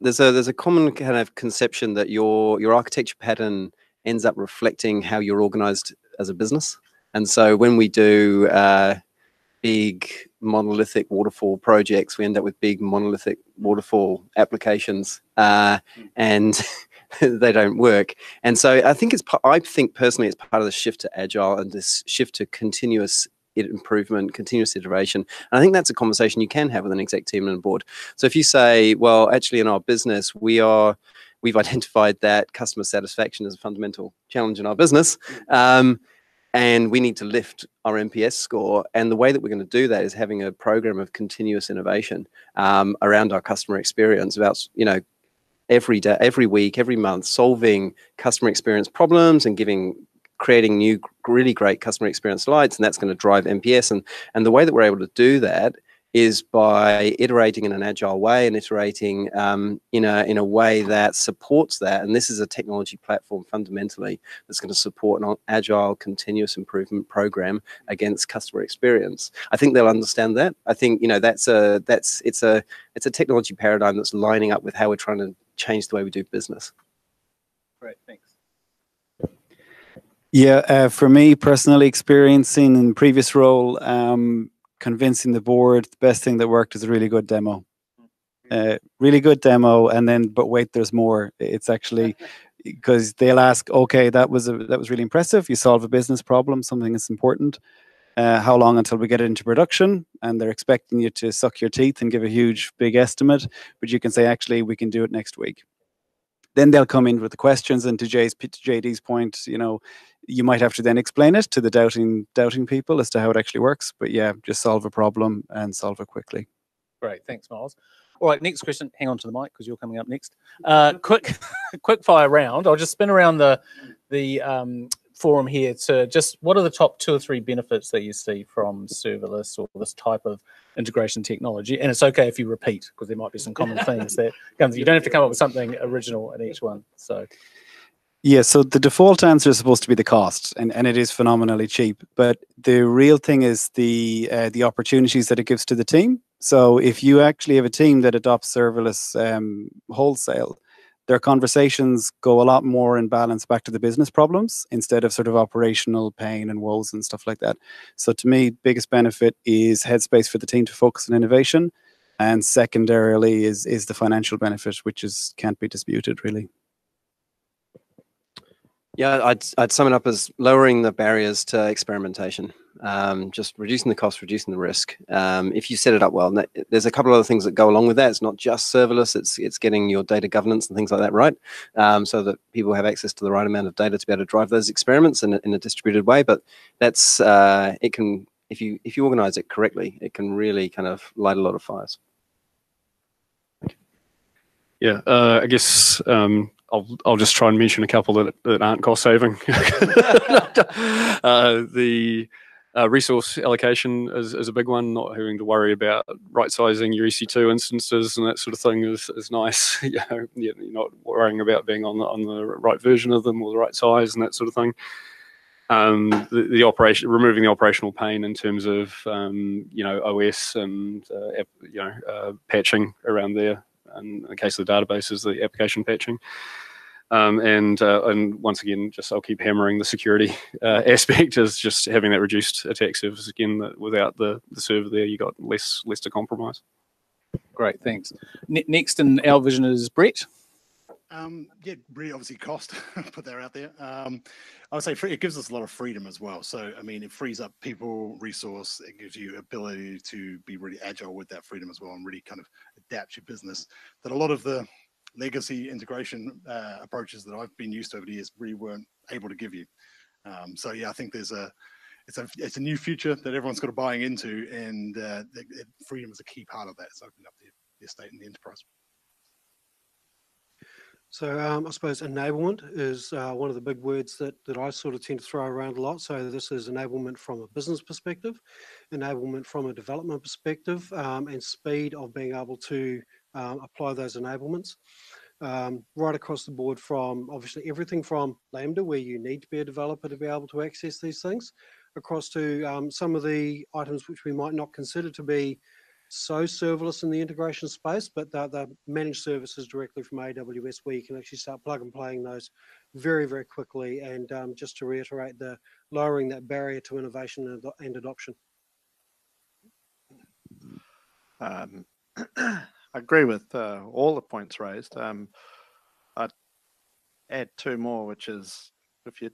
there's a common kind of conception that your architecture pattern ends up reflecting how you're organized as a business. And so when we do big monolithic waterfall projects, we end up with big monolithic waterfall applications, and they don't work. And so I think personally it's part of the shift to agile and this shift to continuous improvement, continuous iteration. And I think that's a conversation you can have with an exec team and a board. So if you say, well, actually in our business, we've identified that customer satisfaction is a fundamental challenge in our business, and we need to lift our NPS score. And the way that we're going to do that is having a program of continuous innovation around our customer experience, about every day, every week, every month, solving customer experience problems and creating new, really great customer experience delights, and that's going to drive NPS. And the way that we're able to do that is by iterating in an agile way and iterating in a way that supports that. And this is a technology platform fundamentally that's going to support an agile continuous improvement program against customer experience. I think they'll understand that. I think it's a technology paradigm that's lining up with how we're trying to change the way we do business. Great, thanks. Yeah, for me personally, experiencing in previous role, convincing the board the best thing that worked is a really good demo. Really good demo, and then but wait, there's more. It's actually because they'll ask, okay, that was really impressive. You solve a business problem, something that's important. How long until we get it into production? And they're expecting you to suck your teeth and give a huge, big estimate, but you can say, actually, we can do it next week. Then they'll come in with the questions, and to JD's point, you might have to then explain it to the doubting people as to how it actually works. But yeah, just solve a problem and solve it quickly. Great, thanks, Myles. All right, next question. Hang on to the mic because you're coming up next. Quick fire round. I'll just spin around the forum here to just what are the top 2 or 3 benefits that you see from serverless or this type of integration technology? And it's okay if you repeat because there might be some common themes that you don't have to come up with something original in each one. So. Yeah, so the default answer is supposed to be the cost, and it is phenomenally cheap. But the real thing is the opportunities that it gives to the team. So if you actually have a team that adopts serverless wholesale, their conversations go a lot more in balance back to the business problems instead of sort of operational pain and woes and stuff like that. So to me, biggest benefit is headspace for the team to focus on innovation, and secondarily is the financial benefit, which can't be disputed really. Yeah, I'd sum it up as lowering the barriers to experimentation, just reducing the cost, reducing the risk. If you set it up well, and there's a couple of other things that go along with that. It's not just serverless; it's getting your data governance and things like that right, so that people have access to the right amount of data to be able to drive those experiments in a distributed way. But that's it can, if you organize it correctly, it can really kind of light a lot of fires. Yeah, I guess I'll just try and mention a couple that aren't cost saving. The resource allocation is a big one. Not having to worry about right sizing your EC2 instances and that sort of thing is nice. You're not worrying about being on the right version of them or the right size and that sort of thing. The operation, removing the operational pain in terms of OS and patching around there. And in the case of the databases, the application patching. And once again, I'll keep hammering the security aspect is just having that reduced attack surface again. Without the server there, you got less to compromise. Great, thanks. Next in our vision is Bret. Yeah, really obviously cost, put that out there. I would say it gives us a lot of freedom as well. So, I mean, it frees up people, resource, it gives you ability to be really agile with that freedom as well and really kind of adapt your business that a lot of the legacy integration approaches that I've been used to over the years really weren't able to give you. So yeah, I think it's a new future that everyone's got to buying into, and freedom is a key part of that. It's opening up the estate and the enterprise. So I suppose enablement is one of the big words that I sort of tend to throw around a lot. So this is enablement from a business perspective, enablement from a development perspective, and speed of being able to apply those enablements. Right across the board, from obviously everything from Lambda, where you need to be a developer to be able to access these things, across to some of the items which we might not consider to be so serverless in the integration space, but the managed services directly from AWS, where you can actually start plug and playing those very, very quickly. And just to reiterate, lowering that barrier to innovation and adoption. I agree with all the points raised. I'd add two more, which is if you're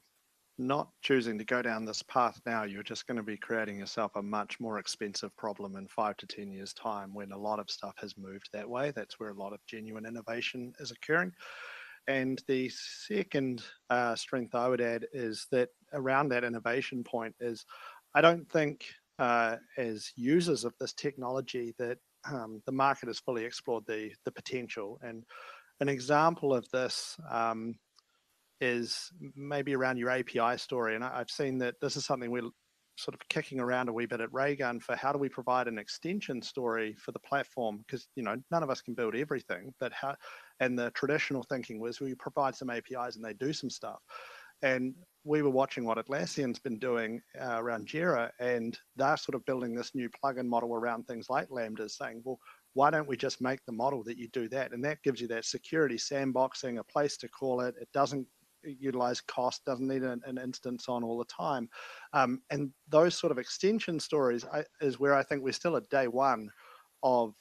not choosing to go down this path now, you're just going to be creating yourself a much more expensive problem in 5 to 10 years' time when a lot of stuff has moved that way. That's where a lot of genuine innovation is occurring. And the second strength I would add is that around that innovation point is I don't think as users of this technology that the market has fully explored the potential. And an example of this is maybe around your API story. And I've seen that this is something we're sort of kicking around a wee bit at Raygun for how do we provide an extension story for the platform? Because, none of us can build everything, but how, and the traditional thinking was we provide some APIs and they do some stuff. And we were watching what Atlassian's been doing around Jira, and they're sort of building this new plugin model around things like Lambda, saying, well, why don't we just make the model that you do that? And that gives you that security sandboxing, a place to call it. It doesn't utilize cost, doesn't need an instance on all the time. And those sort of extension stories is where I think we're still at day one of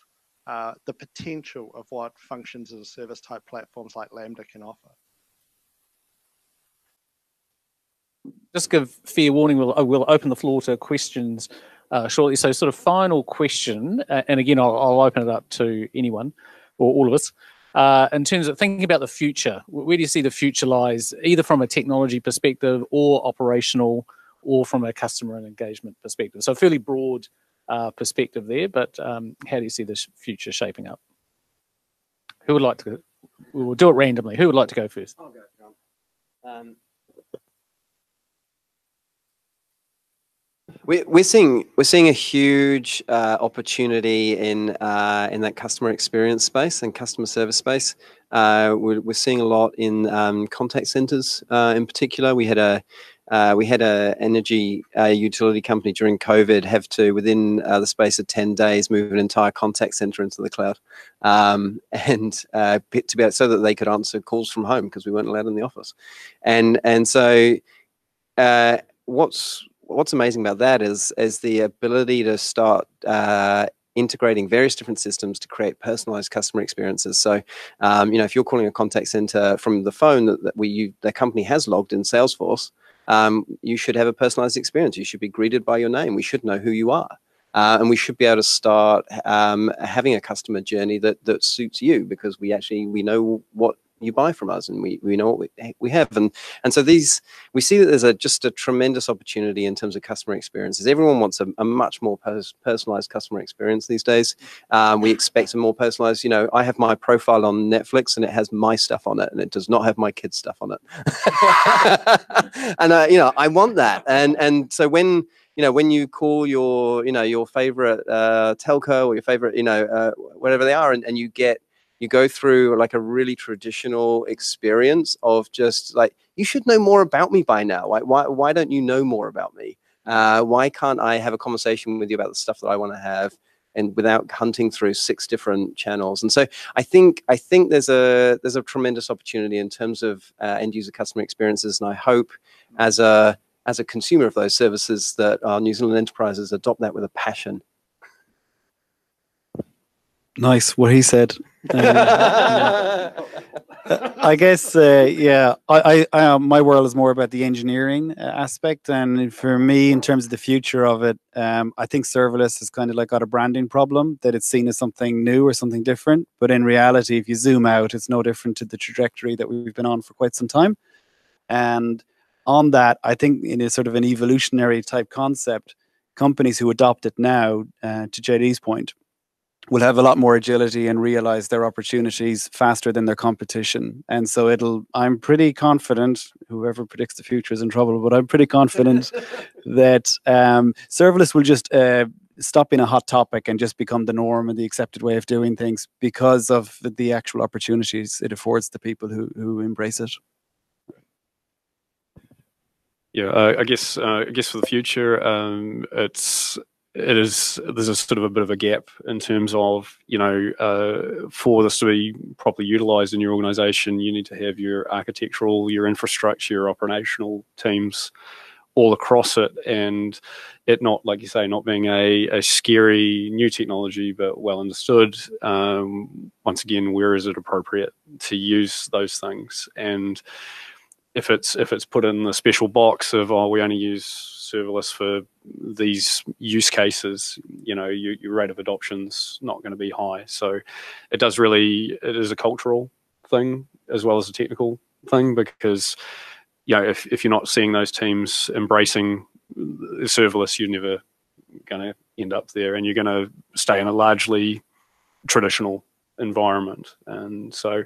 the potential of what functions as a service type platforms like Lambda can offer. Just give fair warning, we'll open the floor to questions shortly. So sort of final question, and again, I'll open it up to anyone or all of us. In terms of thinking about the future, where do you see the future lies, either from a technology perspective or operational, or from a customer and engagement perspective? So a fairly broad perspective there, but how do you see this future shaping up? Who would like to? We'll do it randomly. Who would like to go first? I'll go, John. We're seeing a huge opportunity in that customer experience space and customer service space. We're seeing a lot in contact centers in particular. We had We had an energy utility company during COVID have to, within the space of 10 days, move an entire contact center into the cloud, and to be able, so that they could answer calls from home because we weren't allowed in the office. And so what's amazing about that is the ability to start integrating various different systems to create personalized customer experiences. So, if you're calling a contact center from the phone the company has logged in Salesforce, you should have a personalized experience. You should be greeted by your name. We should know who you are. And we should be able to start having a customer journey that suits you, because we know what you buy from us, and we know what we have, and so we see that there's just a tremendous opportunity in terms of customer experiences. Everyone wants a much more personalized customer experience these days. We expect a more personalized. I have my profile on Netflix and it has my stuff on it, and it does not have my kids' stuff on it. And I want that, and so when you call your favorite telco or your favorite whatever they are, and you go through like a really traditional experience of just like, you should know more about me by now. Why don't you know more about me? Why can't I have a conversation with you about the stuff that I want to have, and without hunting through 6 different channels? And so I think there's a tremendous opportunity in terms of end user customer experiences, and I hope as a consumer of those services that our New Zealand enterprises adopt that with a passion. Nice, what he said. I guess, yeah, my world is more about the engineering aspect, and for me, in terms of the future of it, I think serverless has kind of like got a branding problem, that it's seen as something new or something different, but in reality, if you zoom out, it's no different to the trajectory that we've been on for quite some time. And on that, I think in a sort of an evolutionary type concept, companies who adopt it now, to JD's point, will have a lot more agility and realize their opportunities faster than their competition. And so I'm pretty confident, whoever predicts the future is in trouble, but I'm pretty confident that serverless will just stop being a hot topic and just become the norm and the accepted way of doing things, because of the actual opportunities it affords the people who embrace it. Yeah, I guess for the future, there's a sort of a bit of a gap in terms of, for this to be properly utilized in your organization, you need to have your architectural, your infrastructure, your operational teams all across it, and it not, like you say, not being a scary new technology, but well understood. Once again, where is it appropriate to use those things? And if it's put in the special box of, we only use serverless for these use cases, your rate of adoption's not going to be high. So it is a cultural thing as well as a technical thing, because if you're not seeing those teams embracing serverless, you're never going to end up there, and you're going to stay in a largely traditional environment. And so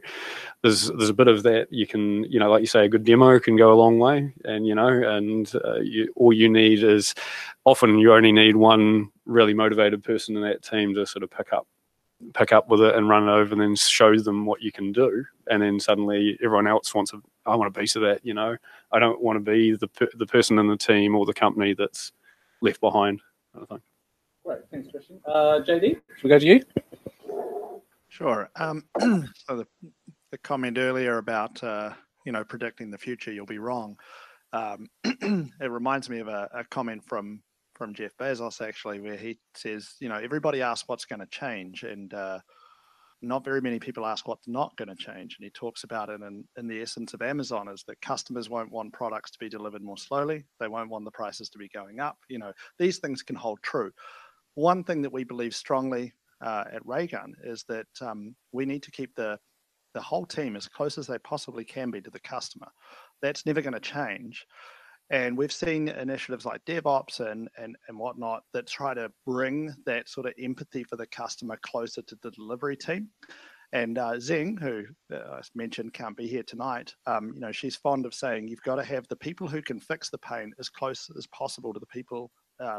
there's a bit of that. You can, like you say, a good demo can go a long way, and all you need is, often you only need one really motivated person in that team to sort of pick up with it and run it over, and then show them what you can do, and then suddenly everyone else I want a piece of that. I don't want to be the person in the team or the company that's left behind, kind of thing. Great, thanks, Christian. JD, should we go to you? Sure. So the comment earlier about predicting the future, you'll be wrong. It reminds me of a comment from Jeff Bezos, actually, where he says, everybody asks what's going to change, and not very many people ask what's not going to change. And he talks about it in the essence of Amazon, is that customers won't want products to be delivered more slowly. They won't want the prices to be going up. These things can hold true. One thing that we believe strongly at Raygun is that we need to keep the whole team as close as they possibly can be to the customer. That's never going to change. And we've seen initiatives like DevOps and whatnot that try to bring that sort of empathy for the customer closer to the delivery team. And Zing, who I mentioned can't be here tonight, she's fond of saying you've got to have the people who can fix the pain as close as possible to the people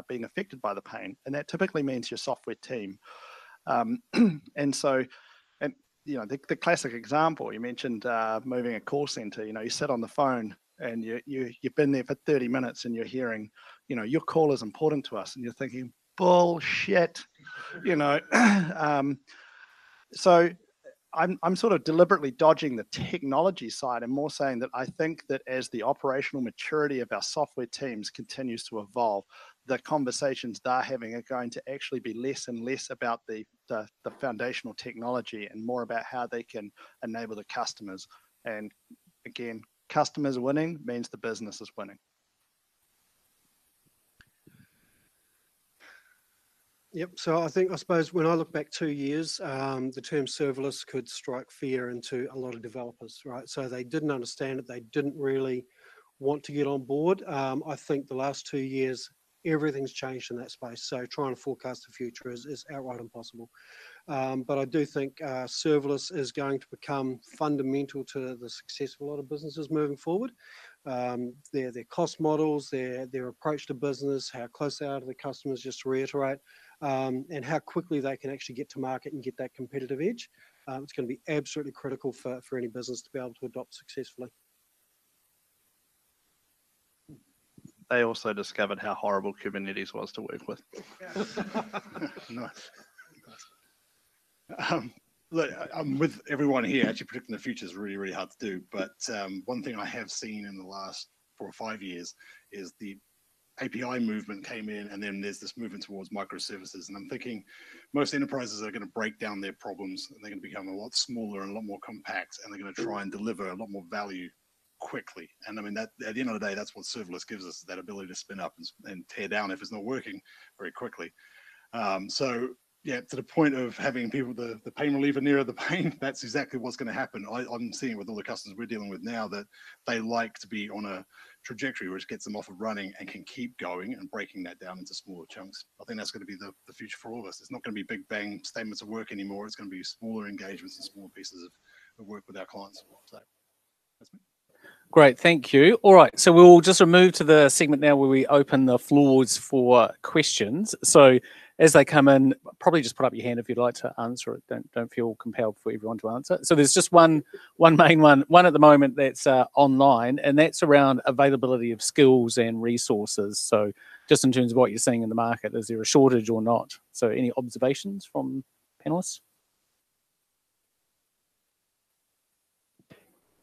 being affected by the pain. And that typically means your software team. And so, the classic example, you mentioned moving a call center, you sit on the phone and you've been there for 30 minutes and you're hearing, you know, your call is important to us, and you're thinking, bullshit, you know. So I'm sort of deliberately dodging the technology side and more saying that I think that as the operational maturity of our software teams continues to evolve, the conversations they're having are going to actually be less and less about the foundational technology and more about how they can enable the customers. And again, customers winning means the business is winning. Yep. So I suppose when I look back 2 years, the term serverless could strike fear into a lot of developers, right? So they didn't understand it. They didn't really want to get on board. I think the last 2 years, everything's changed in that space. So trying to forecast the future is outright impossible. But I do think serverless is going to become fundamental to the success of a lot of businesses moving forward. Their cost models, their approach to business, how close they are to the customers, just to reiterate, and how quickly they can actually get to market and get that competitive edge. It's going to be absolutely critical for any business to be able to adopt successfully. They also discovered how horrible Kubernetes was to work with. Nice. Look, I'm with everyone here. Actually predicting the future is really, really hard to do. But one thing I have seen in the last 4 or 5 years is the API movement came in, and then there's this movement towards microservices. And I'm thinking most enterprises are going to break down their problems, and they're going to become a lot smaller and a lot more compact, and they're going to try and deliver a lot more value quickly. And I mean, that at the end of the day, that's what serverless gives us, that ability to spin up and tear down if it's not working very quickly. So yeah, to the point of having people, the pain reliever nearer the pain, that's exactly what's going to happen. I'm seeing with all the customers we're dealing with now that they like to be on a trajectory which gets them off and running and can keep going and breaking that down into smaller chunks. I think that's going to be the future for all of us. It's not going to be big bang statements of work anymore. It's going to be smaller engagements and smaller pieces of work with our clients. So that's me. Great, thank you. All right, so we'll just move to the segment now where we open the floors for questions. So as they come in, probably just put up your hand if you'd like to answer it. Don't feel compelled for everyone to answer. So there's just one main one at the moment that's online, and that's around availability of skills and resources. So just in terms of what you're seeing in the market, is there a shortage or not? So any observations from panelists?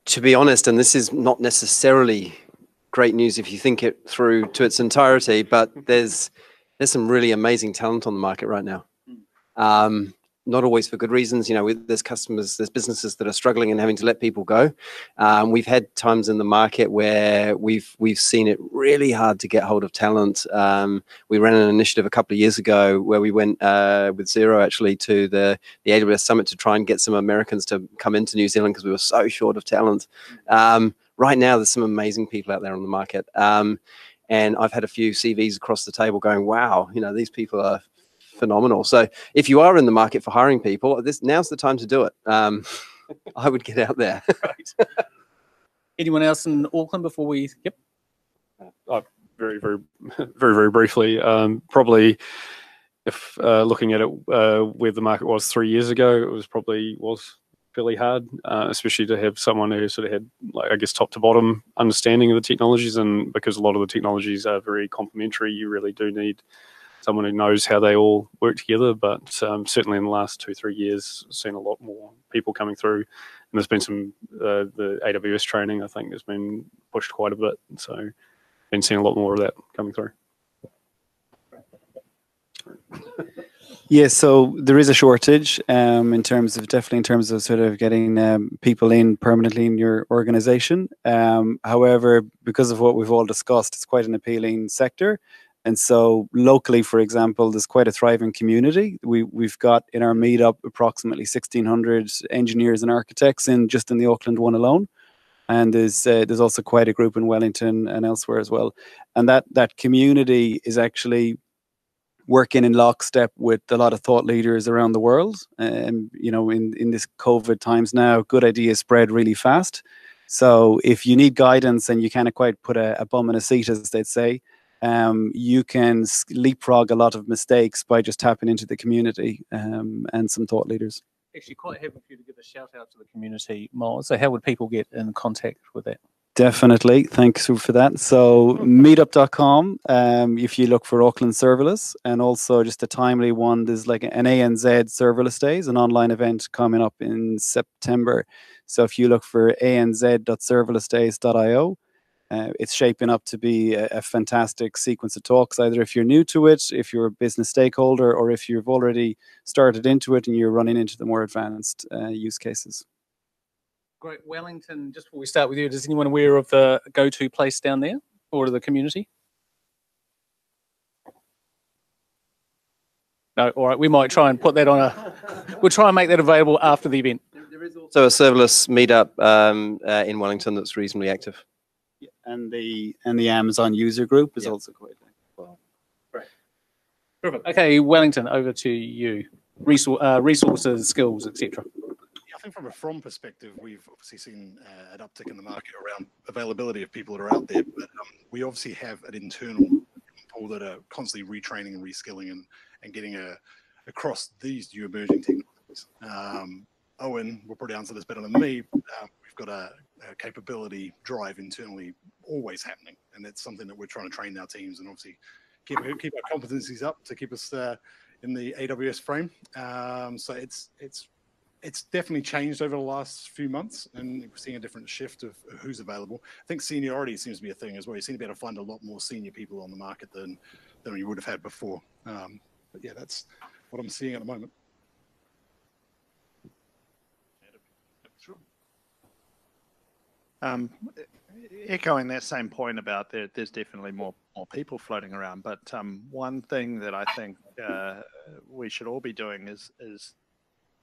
To be honest, and this is not necessarily great news if you think it through to its entirety, but there's some really amazing talent on the market right now. Not always for good reasons. You know, there's businesses that are struggling and having to let people go. We've had times in the market where we've seen it really hard to get hold of talent. We ran an initiative a couple of years ago where we went with XERO actually to the AWS Summit to try and get some Americans to come into New Zealand because we were so short of talent. Right now, there's some amazing people out there on the market. And I've had a few CVs across the table going, wow, you know, these people are phenomenal. So if you are in the market for hiring people, now's the time to do it. I would get out there. Right. Anyone else in Auckland before we? Yep. Very briefly, probably if looking at it where the market was 3 years ago, it was fairly hard, especially to have someone who sort of had, like, I guess, top to bottom understanding of the technologies. And because a lot of the technologies are very complementary, you really do need someone who knows how they all work together. But certainly in the last 2-3 years, I've seen a lot more people coming through. And there's been some, the AWS training, I think, has been pushed quite a bit. So been seeing a lot more of that coming through. Yeah, so there is a shortage definitely in terms of sort of getting people in permanently in your organization. However, because of what we've all discussed, it's quite an appealing sector. And so locally, for example, there's quite a thriving community. We've got in our Meetup approximately 1,600 engineers and architects just in the Auckland one alone. And there's also quite a group in Wellington and elsewhere as well. And that community is actually working in lockstep with a lot of thought leaders around the world. And, you know, in this COVID times now, good ideas spread really fast. So if you need guidance and you can't quite put a bum in a seat, as they'd say, you can leapfrog a lot of mistakes by just tapping into the community and some thought leaders. Actually, quite happy for you to give a shout out to the community, Myles. So how would people get in contact with that? Definitely. Thanks for that. So meetup.com, if you look for Auckland Serverless, and also just a timely one, there's like an ANZ Serverless Days, an online event coming up in September. So if you look for anz.serverlessdays.io, it's shaping up to be a fantastic sequence of talks, either if you're new to it, if you're a business stakeholder, or if you've already started into it and you're running into the more advanced use cases. Great. Wellington, just before we start with you, is anyone aware of the go-to place down there or the community? No, all right, we might try and put that on we'll try and make that available after the event. There is also a serverless meetup in Wellington that's reasonably active. Yeah, and the Amazon user group is also quite active. Well, great. Perfect. Okay, Wellington, over to you. Resources, skills, etc. I think from a Fronde perspective, we've obviously seen an uptick in the market around availability of people that are out there, but we obviously have an internal pool that are constantly retraining and reskilling and getting across these new emerging technologies. Owen will probably answer this better than me. We've got a capability drive internally always happening, and that's something that we're trying to train our teams and obviously keep our competencies up to keep us in the AWS frame. So it's definitely changed over the last few months, and we're seeing a different shift of who's available. I think seniority seems to be a thing as well. You seem to be able to find a lot more senior people on the market than you would have had before. But yeah, that's what I'm seeing at the moment. Echoing that same point about there's definitely more people floating around, but one thing that I think we should all be doing is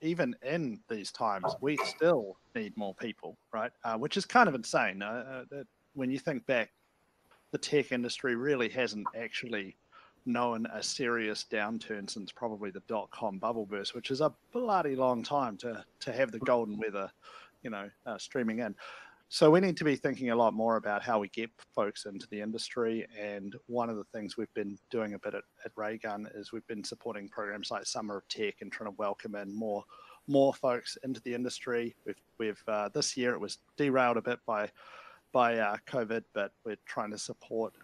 even in these times, we still need more people, right? Which is kind of insane. That when you think back, the tech industry really hasn't actually known a serious downturn since probably the .com bubble burst, which is a bloody long time to have the golden weather, streaming in. So we need to be thinking a lot more about how we get folks into the industry. And one of the things we've been doing a bit at Raygun is we've been supporting programs like Summer of Tech and trying to welcome in more folks into the industry. We've this year it was derailed a bit by COVID, but we're trying to support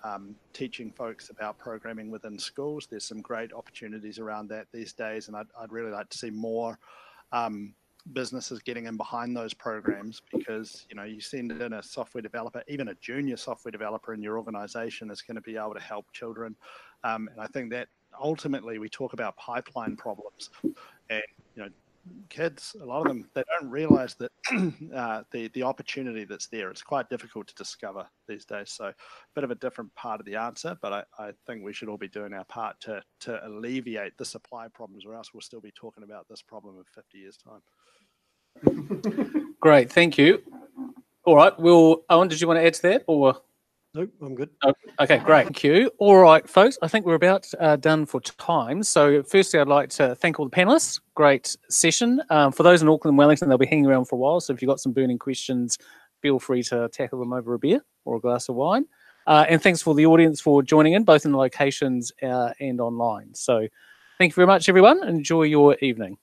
teaching folks about programming within schools. There's some great opportunities around that these days, and I'd really like to see more businesses getting in behind those programs, because you send in a software developer, even a junior software developer in your organization is going to be able to help children, and I think that ultimately we talk about pipeline problems, and kids, a lot of them, they don't realize that the opportunity that's there. It's quite difficult to discover these days. So a bit of a different part of the answer, but I think we should all be doing our part to alleviate the supply problems, or else we'll still be talking about this problem in 50 years' time. Great, thank you. All right, Owen, did you want to add to that, or? Nope, I'm good. Oh, okay, great. Thank you. All right, folks, I think we're about done for time. So firstly, I'd like to thank all the panelists. Great session. For those in Auckland and Wellington, they'll be hanging around for a while. So if you've got some burning questions, feel free to tackle them over a beer or a glass of wine. And thanks for the audience for joining in, both in the locations and online. So thank you very much, everyone. Enjoy your evening.